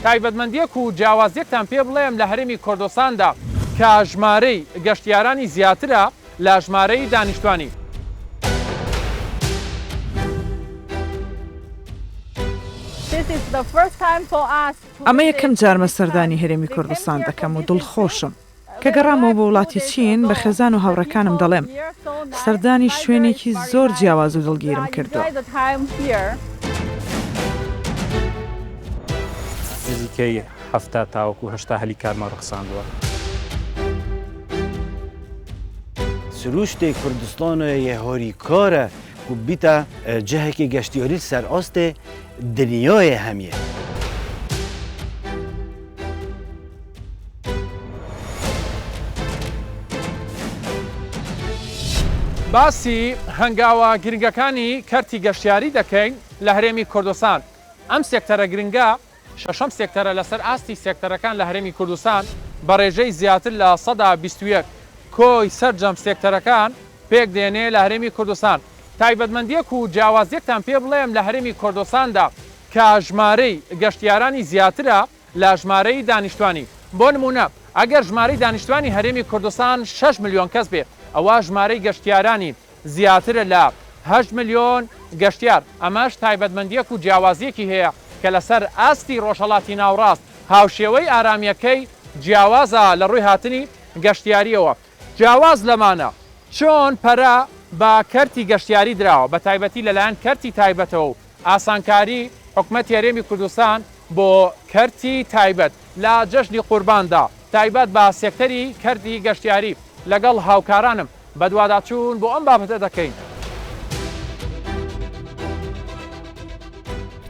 تایبەتمەندیەک و جیاوازیەکتان پێ بڵێم لە هەرێمی کوردستاندا کە ژمارەی گەشتیارانی زیاترە لە ژمارەی دانیشتوانی. ئەمە یەکەم جارمە سەردانی هەرێمی کوردستان دەکەم و دڵخۆشم کە گەڕامەوە بە وڵاتی چین بە خێزان و هاوڕەکانم دەڵێم سەردانی شوێنێکی زۆر جیاواز و دڵگیرم کردووە. نزیکەی 70 تاوەکو 80 هەلیکارمان ڕخساندووە. سروشتê Kurdistanê yê harîkar e ku bîta cihekê geştyarî serastê dinyayê hemî ye. باسی هەنگاوە گرنگەکانی کەرتی گەشتیاری دەکەین لە هەرێمی کوردستان. ئەم سێکتەرە گرنگە شەشەم سێکتەرە لەسەر ئاستی سێکتەرەکان لە هەرێمی کوردستان بە ڕێژەی زیاتر لە 121 کۆی سەرجەم سێکتەرەکان پێک دێنێ لە هەرێمی کوردستان. تایبەتمەندیەک و جیاوازیەکتان پێ بڵێم لە هەرێمی کوردستاندا کە ژمارەی گەشتیارانی زیاترە لە ژمارەی دانیشتوانی. بۆ نمونە ئەگەر ژمارەی دانیشتوانی هەرێمی کوردستان 6 ملیۆن کەس بێت ئەوە ژمارەی گەشتیارانی زیاترە لە 8 ملیۆن گەشتیار. ئەمەش تایبەتمەندیەک و جیاوازیەکی هەیە کە لەسەر ئاستی ڕۆژهەڵاتی ناوڕاست هاوشێوەی ئارامیەکەی جیاوازە لە ڕووی هاتنی گەشتیاریەوە. جیاواز لەمانە چۆن پەرە بە کەرتی گەشتیاری دراوە بە تایبەتی لەلایەن کەرتی تایبەتەوە و ئاسانکاری حکومەتی هەرێمی کوردستان بۆ کەرتی تایبەت لە جەژنی قورباندا تایبەت بە سێکتەری کەرتی گەشتیاری لەگەڵ هاوکارانم بە دوواداچوون بۆ ئەم بابەتە دەکەین.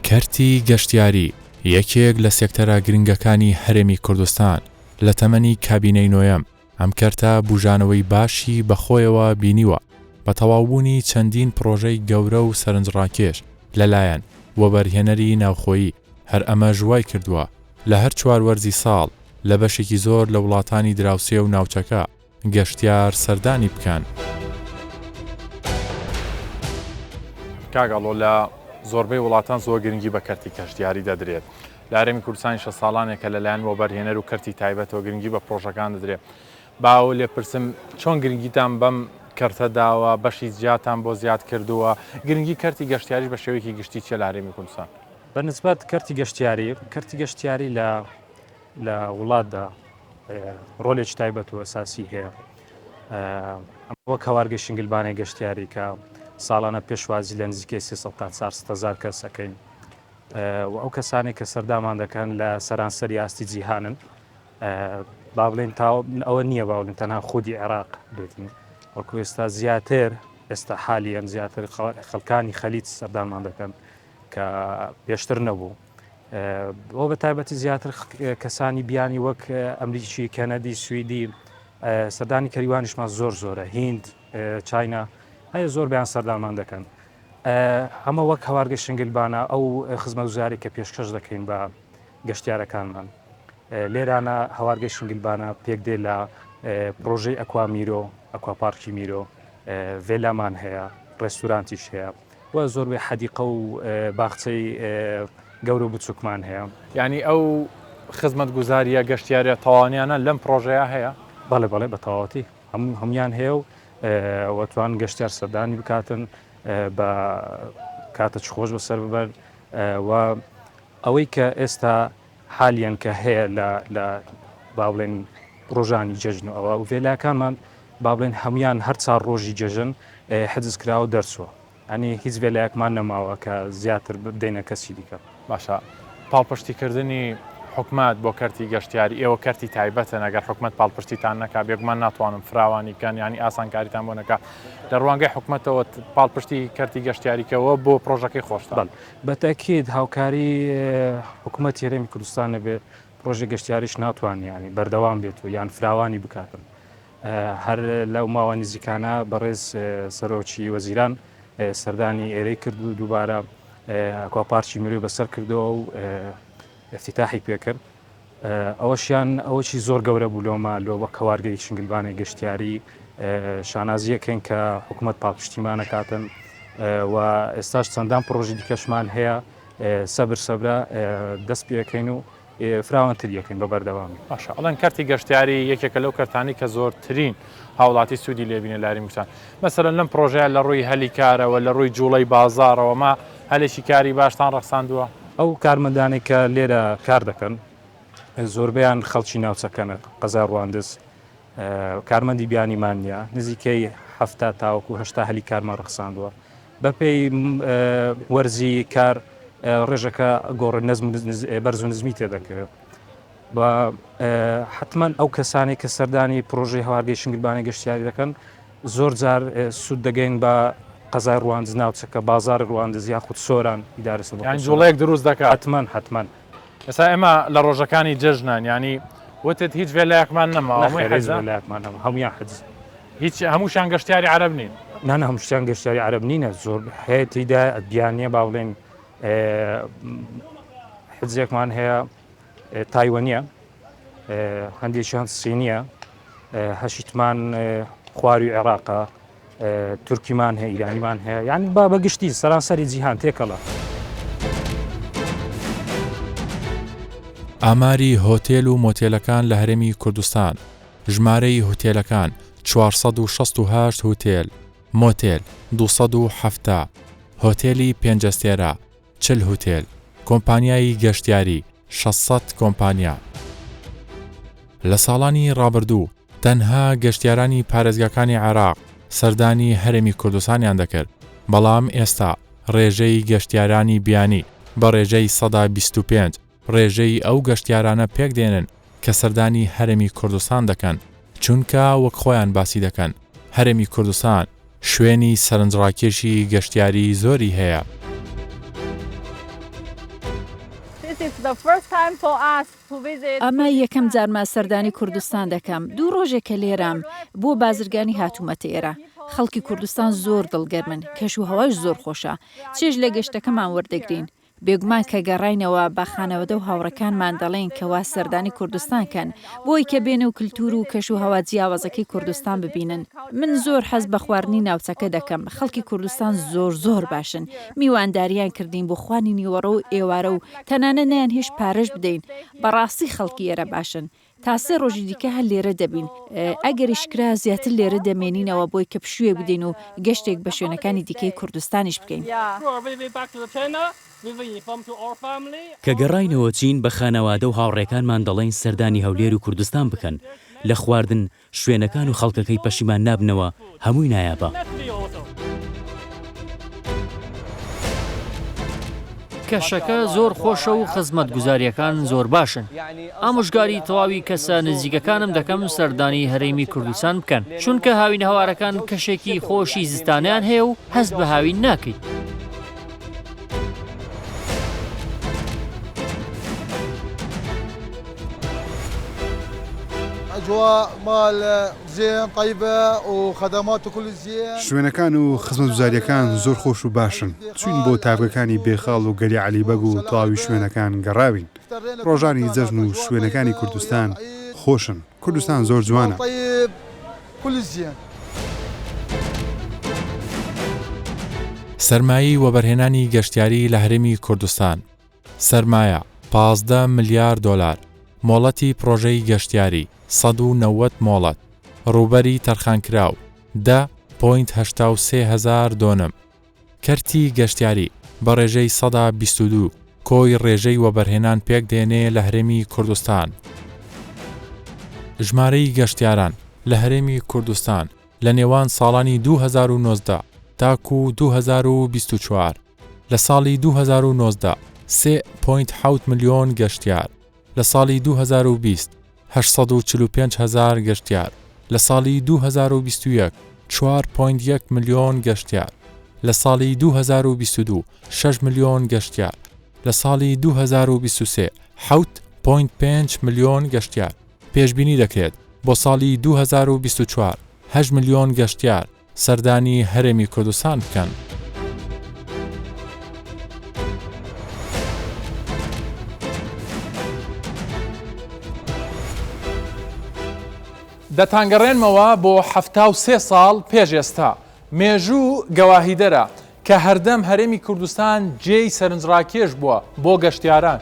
کەرتی گەشتیاری یەکێک لە سێکتەرە گرنگەکانی هەرێمی کوردستان لە تەمەنی کابینەی نۆیەم ئەم کەرتە بوژانەوەی باشی بەخۆیەوە بینیوە بە تەواوبوونی چەندین پرۆژەی گەورە و سەرنجڕاکێش لەلایەن وەبەرهێنەری ناوخۆیی هەر ئەمە ژوای کردووە لە هەر 4 وەرزی ساڵ لە بەشێکی زۆر لە وڵاتانی دراوسێ و ناوچەکە گەشتیار سەردانی بکەن. کاگەڵۆ لە زۆربەی وڵاتان زۆر گرنگی بە کەرتی گەشتیاری دەدرێت. لە هەرێمی کوردستان 6 ساڵانێکە لەلایەن وەبەرهێنەر و کەرتی تایبەتەوە گرنگی بە پرۆژەکان دەدرێت. باو لێ پرسم چۆن گرنگیتان بەم کەرتە داوە بەشی زیاتان بۆ زیاد کردووە گرنگی کەرتی گەشتیاریش بە شێوەیەکی گشتی چێ لە هەرێمی کوردستان؟ بەنسبەت کەرتی گەشتیاری لە وڵاتدا ڕۆلێکی تایبەت و ئەساسی هەیە. وەک هەوارگەی شنگلبانەی گەشتیاری کە ساڵانە پێشوازی لە نزیکەی 300 تا 400,000 کەس ئەەکەین و ئەو کەسانی کە سەردامان دەکەن لە سەرانسەری ئاستی جیهانن با بڵێن ئەوە نییە با بڵێن تەنها خودی عێراق بێتین وەکو ئێستا زیاتر ئێستا حالیان زیاتر خەڵکانی خەلیج سەردانمان دەکەن کە پێشتر نەبوو. ئەو بە تایبەتی زیاتر کەسانی بیانی وەک ئەمریکی کەنەدی سویدی سەردانی کەریوانیشمان زۆرە هیند چاینا هەیە زۆر بیان سەردانمان دەکەن. ئەمە وەک هەوارگەی شنگلبانە ئەو خزمەتگوزاری کە پێشکەش دەکەین بە گەشتیارەکانمان. لێرانە هەوارگەی شنگلبانە پێک دێ لە پرۆژەی ئەکوامیرۆ ئەکواپارکی میرۆ ڤێلامان هەیە ڕێستورانتیش هەیە و زۆربەی حەدیقە و باخچەی گەورە و بچووکمان هەیە. یعنی ئەو خزمەتگوزاریە گەشتیاریە تەواویانە لەم پرۆژەیە هەیە؟ بەڵێ بە تەواوەتی هەمویان هەیە و وەتوان گەشتیار سەردانی بکاتن بە کاتە خۆش بەسەر ببەر و ئەوەی کە ئێستا حالیان کە هەیە لە با بڵێن ڕۆژانی جەژن و ئەوە و ڤێلاکانمان با بڵێن هەمویان هەر 4 ڕۆژی جەژن حجز کراوە دەرچووە. ئەنی هیچ ڤێلایەکمان نەماوە کە زیاتر بدەینە کەسی دیکە. باشە پاڵپشتیکردنی حکومەت بۆ کەرتی گەشتیاری ئێوە کەرتی تایبەتن ئەگەر حکومەت پاڵپشتیتان نەکا بێگومان ناتوانم فراوانی کەن ینی ئاسانکاریتان بۆ نەکات لە ڕوانگەی حکومەتەوە پاڵپشتی کەرتی گەشتیاریکەوە بۆ پرۆژەکەی خۆشتان. بەتەکید هاوکاری حکومەتی هەرێمی کوردستانە بێ پرۆژە گەشتیاریش ناتوانانی بەردەوام بێت و یان فراوانی بکاتن. هەر لەو ماوە نزیکانە بەڕێز سەرۆکی وەزیران سەردانی ئێرەی کرد و دووبارە ئەکواپارکی میرۆی بەسەر کردەوە و افتتاحی پێکرد. ئەوەشی زۆر گەورە بوو لۆمە لۆ وەک هەوارگەی شنگلبانەی گەشتیاری شانازیەکەین کە حکومەت پاڵپشتیمانە کاتن و ئێستاش چەندان پرۆژی دیکەشمان هەیە سەبرە دەست پێەکەین و فراوانتر یەکەین بە بەردەوامی. باشە ئەڵەن کارتی گەشتیاری یەکێکە لەو کارتانی کە زۆرترین هاوڵاتی سوودی لێبینە لاری موسان. مەسەرەن لەم پرۆژەیە لە ڕووی هەلی کارەوە لە ڕووی جوڵەی بازاڕەوە ما هەلێکی کاری باشتان ڕەخساندووە؟ ئەو کارمەندانێک کە لێرە کار دەکەن زۆربیان خەڵکی ناوچەکەن قەزا ڕواندز کارمەندی بیانیمان نیە نزیکەی 70 تاوەکو 80 هەلی کارمان ڕەخساندووە بەپێی وەرزی کار ڕێژەکە گۆڕ بەرز و نزمی تێدەکرێت بە حتمما ئەو کەسانی کە سەردانی پرۆژەی هەوارگەی شنگلبانی گەشتیاری دەکەن زۆر جار سوود دەگەین بە قەزای ڕواندز ناوچەکە بازار ڕواندز یاخود سۆران ئیدارە یان جوڵەیەک دروست دەکات حتمما ئێستا ئێمە لە ڕۆژەکانی جەژنان ینی وتت هیچ وێلایەکمان نەما هەمویان حەز هیچ هەمووشان گەشتیاری عەرەب نین نانە هەمووشیان گەشتیاری عەرەب نینە زۆر هەیەتیدا بیانیە باڵێن حزێکمان هەیە تایوەنیە هەندێکیان سینیە هەشیتمان خواروی عێراقا تورکیمان هەیە ئیرانیمان هەیە یعنی با بەگشتی سەرانسەری جیهان تێکەڵە. ئاماری هۆتێل و مۆتێلەکان لە هەرێمی کوردستان ژمارەی هۆتێلەکان 468 هۆتێل مۆتێل 270 هۆتێلی پێنجەستێرە 40 هۆتێل کۆمپانیایی گەشتیاری 600 کۆمپانیا. لە ساڵانی ڕابردوو تەنها گەشتیارانی پارێزگاکانی عێراق سەردانی هەرێمی کوردستانیان دەکرد بەڵام ئێستا ڕێژەی گەشتیارانی بیانی بە ڕێژەی 125 ڕێژەی ئەو گەشتیارانە پێک دێنن کە سەردانی هەرێمی کوردستان دەکەن چونکە وەک خۆیان باسی دەکەن هەرێمی کوردستان شوێنی سەرنجڕاکێشی گەشتیاری زۆری هەیە. ئەمە یەکەم جارمە سەردانی کوردستان دەکەم دوو ڕۆژێکە لێرام بۆ بازرگانی هاتوومەتە ئێرە خەڵکی کوردستان زۆر دڵگەرمن کەش و هەواش زۆر خۆشە چێژ لە گەشتەکەمان وەردەگرین بێگومان کە گەڕاینەوە بە خانەوەدە و هاوڕەکانمان دەڵێن کەوا سەردانی کوردستانکەن بۆی کە بێنە و کللتور و کەش و هەوا جیاوازەکەی کوردستان ببینن من زۆر حەز بە خواردنی ناوچەکە دەکەم خەڵکی کوردستان زۆر باشن میوانداریان کردین بۆ خوانی نیوەڕە و ئێوارە و تەنانە نیان هێش پارەش بدەین بەڕاستی خەڵکی ئێرە باشن تا سێ ڕۆژی دیکە هەر لێرە دەبین ئەگەریشکرا زیاتر لێرە دەمێنینەوە بۆی کە پشوێ بدەین و گەشتێک بە شوێنەکانی دیکەی کوردستانیش بکەین. کە گەڕاینەوە چین بە خانەوادە و هاوڕێکانمان دەڵێن سەردانی هەولێر و کوردستان بکەن لە خواردن شوێنەکان و خەڵکەکەی پەشیمان نابنەوە هەمووی نایابە. کەشەکە زۆر خۆشە و خزمەت گوزاریەکان زۆر باشن ئامۆژگاری تەواوی کەسە نزیکەکانم دەکەم سەردانی هەرێمی کوردستان بکەن چونکە هاوین هەوارەکان کەشێکی خۆشی زستانیان هەیە و هەست بە هاوین ناکەیت. شوێنەکان و خزمەتگوزاریەکان زۆر خۆش و باشن چوین بۆ تاگەکانی بێخاڵ و گەلی عەلیبەگ و تەواوی شوێنەکان گەڕاوین ڕۆژانی جەژن و شوێنەکانی کوردستان خۆشن کوردستان زۆر جوانە. سەرمایی وەبەرهێنانی گەشتیاری لە هەرێمی کوردستان سەرمایە 15 ملیار دۆلار مۆڵەتی پرۆژەی گەشتیاری 190 مۆڵەت ڕووبەری تەرخانکراو 10.83 هزار دۆنم کەرتی گەشتیاری بە ڕێژەی 122 کۆی ڕێژەی وەبەرهێنان پێک دێنێ لە هەرێمی کوردستان. ژمارەی گەشتیاران لە هەرێمی کوردستان لە نێوان ساڵانی 2019 تاکو 2024 لە ساڵی 2019 3.7 ملیۆن گەشتیار لە ساڵی 2020 845 هزار گەشتیار لە ساڵی 2021 4.1 ملیۆن گەشتیار لە ساڵی 2022 6 ملیۆن گەشتیار لە ساڵی 2023 7.5 ملیۆن گەشتیار پێشبینی دەکرێت بۆ ساڵی 2024 8 ملیۆن گەشتیار سەردانی هەرێمی کوردستان بکەن. دەتانگەڕێنمەوە بۆ 73 ساڵ پێش ئێستا مێژوو گەواهیدەرە کە هەردەم هەرێمی کوردستان جێی سەرنجڕاکێش بووە بۆ گەشتیاران.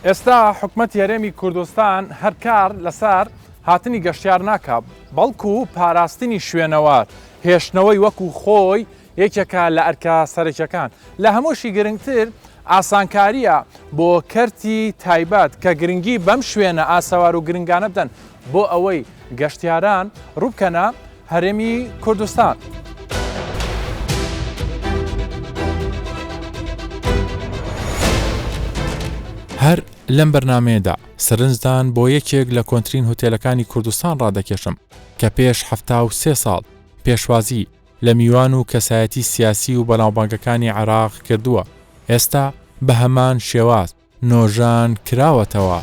ئێستا حکومەتی هەرێمی کوردستان هەر کار لەسەر هاتنی گەشتیار ناکات بەڵکو و پاراستنی شوێنەوار هێشتنەوەی وەکو خۆی یەکێکە لە ئەرکە سەرەکیەکان لە هەمووشی گرنگتر ئاسانکاریە بۆ کەرتی تایبەت کە گرنگی بەم شوێنە ئاسەوار و گرنگانە بدەن بۆ ئەوەی گەشتیاران ڕووبکەنە هەرێمی کوردستان. هەر لەم بەرنامەیەدا سەرنجدان بۆ یەکێک لە کۆنترین هۆتێلەکانی کوردستان ڕادەکێشم کە پێش 73 ساڵ پێشوازی لە میوان و کەسایەتی سیاسی و بەناوبانگەکانی عێراق کردووە. ئێستا بە هەمان شێواز نۆژان کراوەتەوە.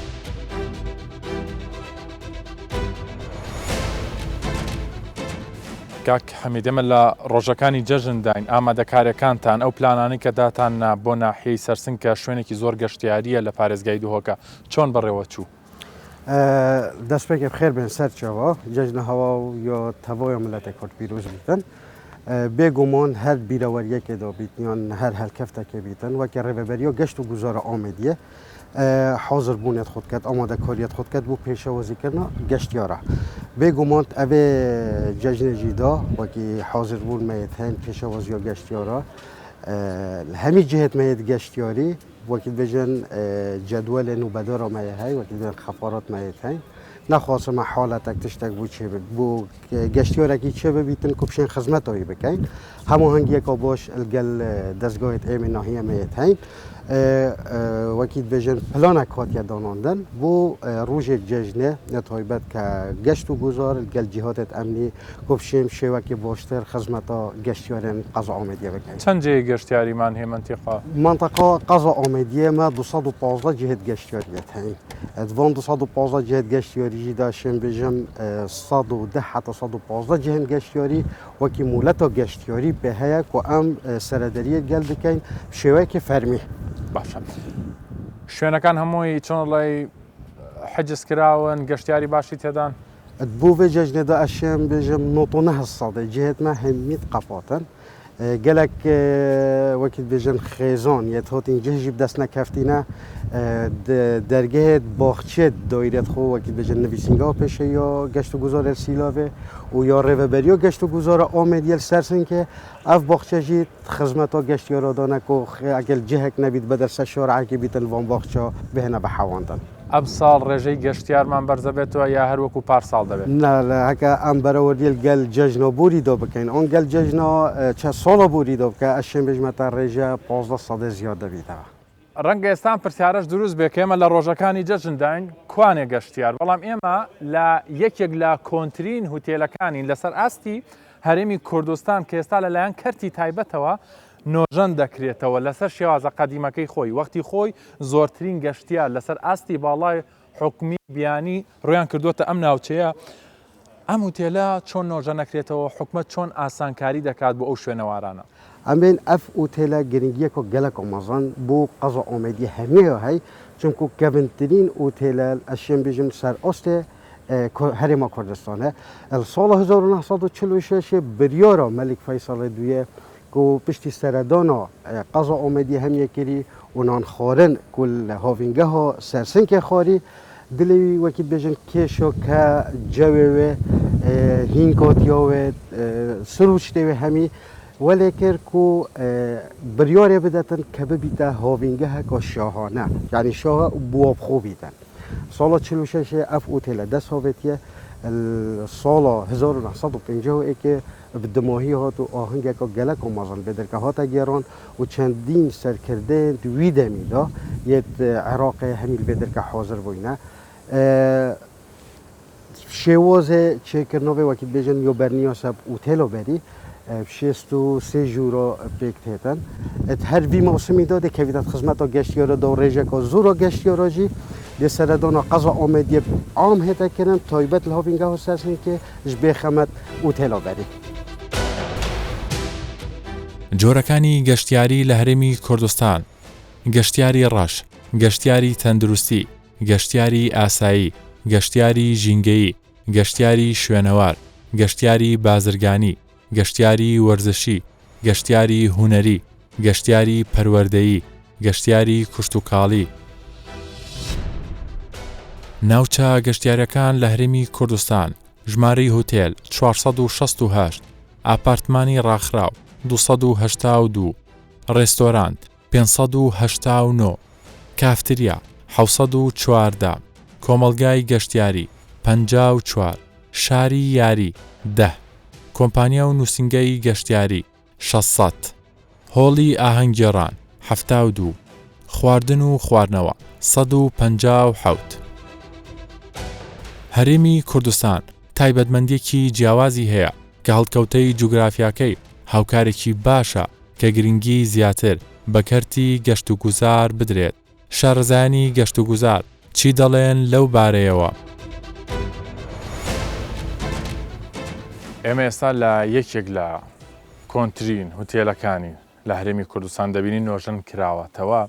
کاک حەمیدەمە لە ڕۆژەکانی جەژنداین ئامادەکاریەکانتان ئەو پلانانی کە داتان بۆ ناحیەی سەرسنگکە شوێنێکی زۆر گەشتیاریە لە پارێزگای دووهۆکە چۆن بەڕێوە چوو؟ دەستپێکی بخێر بێن سەرچەوە جەژنە هەوا و یا تەوای ملەتی کورد پیرۆز بیتن بێگومان هەر بیرەوەریەکێدا بیتنیان هەر هەلکەفتێکێ بیتن وەکی ڕێبەبەری و گەشت و گوزارە ئامێدیە حاضر بوونێت خۆت کرد ئامادەکاریەت خۆت کرد بۆ پێشەوەزیکردنە گەشتیارە بێگومان ئەوێ جەژنێژیدا وەکی حاضر بوون مەیت هەین پێشەوەزی و گەشتیارە هەمی جهت مەیت گەشتیاری وەکی بێژن جەدوەلێن و بەدۆرە مەیە هەی وەکی بێن خەفارات مەیت هەین نەخواسمە حالەتێک تشتێک بوو چێ بێت بۆ گەشتیارێکی چێ ببیتن کو بشێن خزمەتەوەی بکەین هەموو هەنگیەکە بۆش ئەلگەل دەستگاهێت ئێمە ناحیە مەیت هەین وەکی بێژن پلانێک هاتیە داناندن بۆ ڕۆژێک جەژنێ نەتایبەت کە گەشت و گوزار گەل جیهاتێت ئەمنی کو بشێن شێوەکی باشتر خزمەتە گەشتیارێن قەزا ئامێدیە بکەین. چەند جێ گەشتیاریمان هەیە منتیقا؟ منطقە قەزا ئامێدیەمە 215 جهت گەشتیاریەت هەین. ئەدوان 215 جهت گەشتیاریژیدا شێن بێژم 110 حتا 115 جهت گەشتیاری وەکی مولەتە گەشتیاری پێ هەیە و ئەم سەرەدەریەت گەل بکەین شێوەیەکی فەرمی. باشە شوێنەکان هەمووی چۆنڵی حجز کراون گەشتیاری باشی تێدان بۆ vê cejnê de eşêm bêjim notone hessadê cihêt me hemît qepatin gelek wekî bêjin xêzan yê hatîn cih jî bi dest nekefîne dergehê baxçê daîret xwe wekî bêjin nivîsîngeha pêşê ya geşt û guzarê Sîlavê û ya rêveberiya geşt û guzara Amêdiyê li Sersinkê ev baxçe jî xizmeta geştiyara dane ku egel cihek nebît bi derse şarekî bîtin van baxça bihêne bihewandin. ئەم ساڵ ڕێژەی گەشتیارمان بەرزە بێتەوە یا هەروەکو پارساڵ دەبێت؟ هەکە ئەم بەرەوەریل گەل جەژنە بوریدا بکەین ئەن گەل جەژنە چە ساڵە بوریدا بکە ئەشێن بێژمەتە ڕێژە 15 زیاد دەبیتەوە. ڕەنگە ئێستان پرسیارەش دروست بێ کە ئێمە لە ڕۆژەکانی جەژنداین کوانێ گەشتیار بەڵام ئێمە لە یەکێک لە کۆنترین هوتێلەکانی لەسەر ئاستی هەرێمی کوردستان کە ئێستا لەلایەن کەرتی تایبەتەوە نۆژەن دەکرێتەوە لەسەر شێوازە قەدیمەکەی خۆی وەختی خۆی زۆرترین گەشتیار لەسەر ئاستی باڵای حکومی بیانی ڕویان کردوتە ئەم ناوچەیە ئەم هوتێلە چۆن نۆژە نەکرێتەوە حکومەت چۆن ئاسانکاری دەکات بۆ ئەو شوێنەوارانە ئەمێن ئەف ئوتێلە گرنگیەکە گەلک ئۆمەزان بۆ قەزا ئۆمێدی هەمیە هەی چونکو کەبنترین ئوتێلە ئەشێن بێژم سەر ئۆستێ هەرێما کوردستانە ساڵ 1946 بریارە مەلیک فەیسەڵی دویە کو پشتی سەردانا قەزا ئۆمێدی هەمیە کردی و نانخواردن کو لە هاڤینگەها سەرسنکێ خواری دلی وەکی بێژن کێشۆ کە جەوێوێ هینکۆتیاوێ سروشتێوێ هەمی وەلێ کرد کو بریارێ بدەتن کە ببیتە هاڤینگەهەکە شاهانە یعنی شاهە بووە بخۆ بیتن ساڵە 46 ئەف ئوتێلە دەست هاوێتیە ساڵە 1950 بدماهی هات و ئاهنگێکە گەلک ئۆمەزان بێدرکە هاتە گێڕان و چەندین سەرکردەیەن وی دەمیدا یەت عێراقی هەمیل بێدرکە حاضر بووینە شێوازێ چێکردنەوەی وەکی بێژن یۆ بەرنیا سەب ئوتێلۆ بەری 63 ژوورۆ پێک تێتن هەر وی مەوسمیدا دەکەویدەت خزمەتە گەشتیارەدا و ڕێژێکە زۆرە گەشتیارەژی لە سەردانا قەزا ئۆمێدیە عام هێتەکردن تایبەت لە هاڤینگەها سەرسنکێ ji بێ خەمەت ئوتێلۆ بەری جۆرەکانی گەشتیاری لە هەرێمی کوردستان گەشتیاری ڕەش گەشتیاری تەندروستی گەشتیاری ئاسایی گەشتیاری ژینگەیی گەشتیاری شوێنەوار گەشتیاری بازرگانی گەشتیاری وەرزشی گەشتیاری هونەری گەشتیاری پەروەردەیی گەشتیاری کوشتوکاڵی ناوچە گەشتیاریەکان لە هەرێمی کوردستان ژمارەی هۆتێل 468، ئاپارتمانی ڕاخراو 282، ڕێستۆرانت 589، کافتریا 714، کۆمەڵگای گەشتیاری 54، شاری یاری 10، کۆمپانیا و نووسینگەی گەشتیاری 600، هۆڵی ئاهەنگگێڕان 72، خواردن و خواردنەوە 157. هەرێمی کوردستان تایبەتمەندیەکی جیاوازی هەیە کە هەڵکەوتەی جوگرافیاکەی هاوکارێکی باشە کە گرنگی زیاتر بە کەرتی گەشت و گوزار بدرێت. شارەزایانی گەشت و گوزار چی دەڵێن لەو بارەیەوە؟ ئێمە ئێستا لە یەکێک لە کۆنترین هوتێلەکانی لە هەرێمی کوردستان دەبینین نۆژەن کراوەتەوە.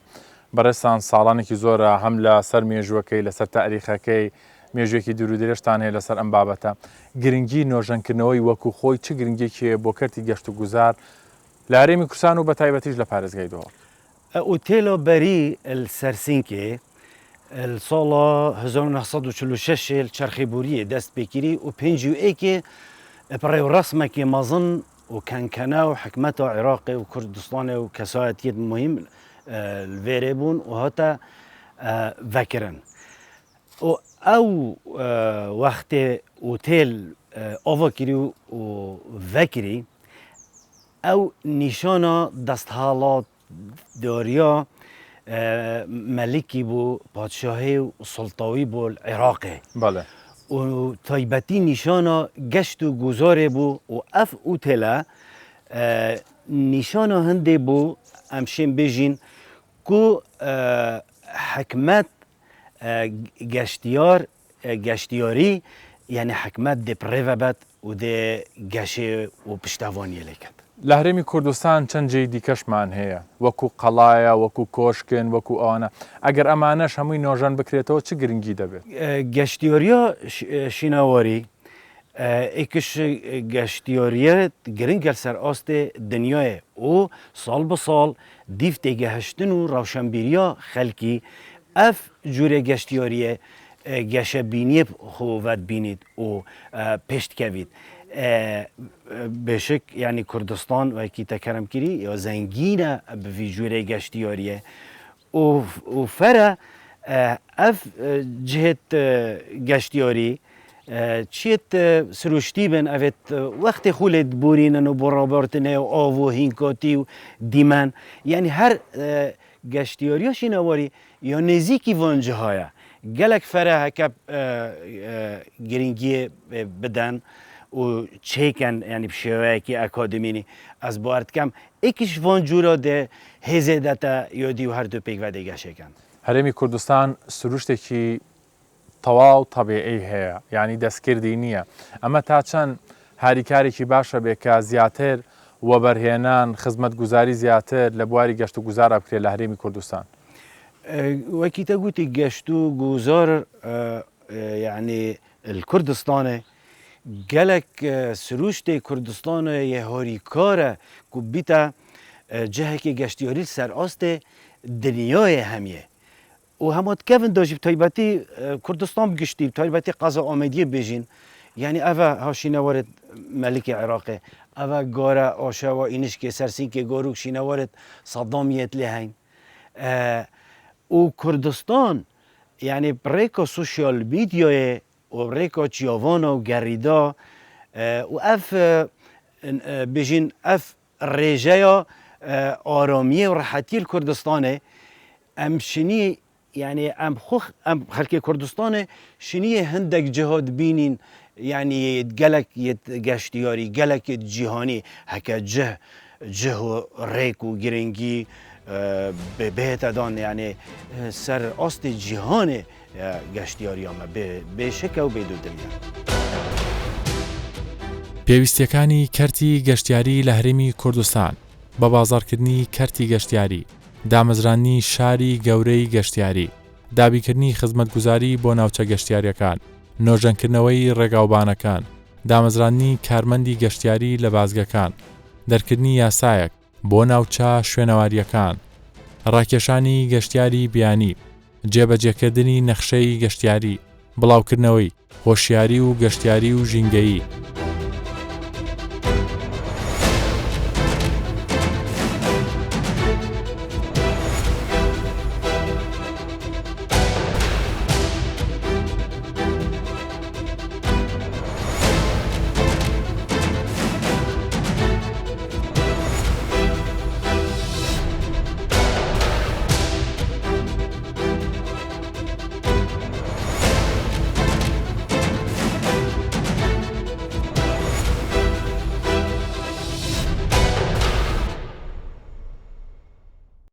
بەڕێستان ساڵانێکی زۆرە هەم لە سەر مێژوەکەی لەسەر تاریخەکەی مێژوێکی دوور و درێژتان هەیە لەسەر ئەم بابەتە. گرنگی نۆژەنکردنەوەی وەکو خۆی چ گرنگێکیە بۆ کەرتی گەشت و گوزار لە هەرێمی کوردستان و بە تایبەتیش لە پارێزگایەوە؟ اوتيلو بري السرسينكي الصالة 1946 الشرخيبورية دست بكيري وبينجيو ايكي بريو رسمكي مظن وكان كناو حكمته عراقي وكردستاني وكسايت يد مهم الفيريبون وهتا ذاكرن او وقت اوتيل اوفاكيري وذاكري او نشانه دستهالات داریا ملکی بو پادشاهی و سلطوی بو العراقی بله و تایبتی نشانا گشت و گذاره بو و اف اوتلا نشانا هنده بو امشین بجین کو حکمت گشتیاری یعنی حکمت ده پریوبت و ده گشه و پشتوانی لکت. لە هەرێمی کوردستان چەند جێی دیکەشمان هەیە وەکو قەڵایە وەکو کۆشکن وەکو ئەوانە ئەگەر ئەمانەش هەمووی نۆژان بکرێتەوە چ گرنگی دەبێت؟ گەشتیۆریە شیناواری ئێکش گەشتیۆریە گرنگە سەر ئاستێ دنیاە و ساڵ بە ساڵ دیف تێگەهشتن و ڕەوشەنبیریە خەلکی ئەف جوورێ گەشتیۆریە گەشە بینیە خۆڤەت بینیت و پێشتکەویت. بشك يعني كردستان وكي تكرم كري يا زنجينة بفيجوري جشتيارية وفرا اف جهة جشتياري چیت سروشتی بن اوت وقت خولد بورینن و برابرتنه و آو و هینکاتی و دیمن یعنی هر گشتیاریاش اینواری یا نزیکی وانجه های گلک فره هکب گرینگی بدن و چیکن یعنی بشویه که اکادمینی از بارد کم ایکش وانجورا ده هزه دتا یادی و هر دو پیک و دیگه شکن. هەرێمی کوردستان سروشتێکی تەواو تەبیعی هەیە یعنی دەستکردی نییە ئەمە تا چەند هاریکارێکی باشە بێ کە زیاتر وەبەرهێنان خزمەتگوزاری زیاتر لە بواری گەشت و گوزارە بکرێت لە هەرێمی کوردستان. وەکی تەگوتی گەشت و گوزار یعنی الکردستانە گەلک سروشتی کوردستانە یە هاریکارە کو بیتە جهێکی گەشتیاری سەر ئاستێ دنیای هەمیە و هەمات کەون داژی تایبەتی کوردستان بگشتی تایبەتی قەزا ئامێدیە بێژین یعنی ئەڤە هاشینەوەرت مەلکی عێراقێ ئەڤە گارە ئاشەوە ئینشکێ سەرسینکێ گاروک شینەوەرت سەدامیەت لێ هەین و کوردستان یعنی بڕێکە سوشیال میدیایە و بڕێکە چیاوانە و گەڕیدا و ئەف بێژین ئەف ڕێژەیە آرامیه و راحتی کردستانه ام شنی یعنی ام خلق کردستانه شنی هندک جهاد بینین یعنی گلک گشتیاری گلک جهانی هکا جه و ریک و گرنگی به بهت دان یعنی سر آست جهان گشتیاری اما به شک و به دو دنیا. پێویستیەکانی کەرتی گەشتیاری لە هەرێمی کوردستان بە بازاڕکردنی کەرتی گەشتیاری، دامەزرانی شاری گەورەی گەشتیاری، دابیکردنی خزمەتگوزاری بۆ ناوچە گەشتیاریەکان، نۆژەنکردنەوەی ڕێگاوبانەکان، دامەزرانی کارمەندی گەشتیاری لە بازگەکان، دەرکردنی یاسایەک بۆ ناوچە شوێنەواریەکان، ڕاکێشانی گەشتیاری بیانی، جێبەجێکردنی نەخشەی گەشتیاری، بڵاوکردنەوەی هۆشیاری و گەشتیاری و ژینگەیی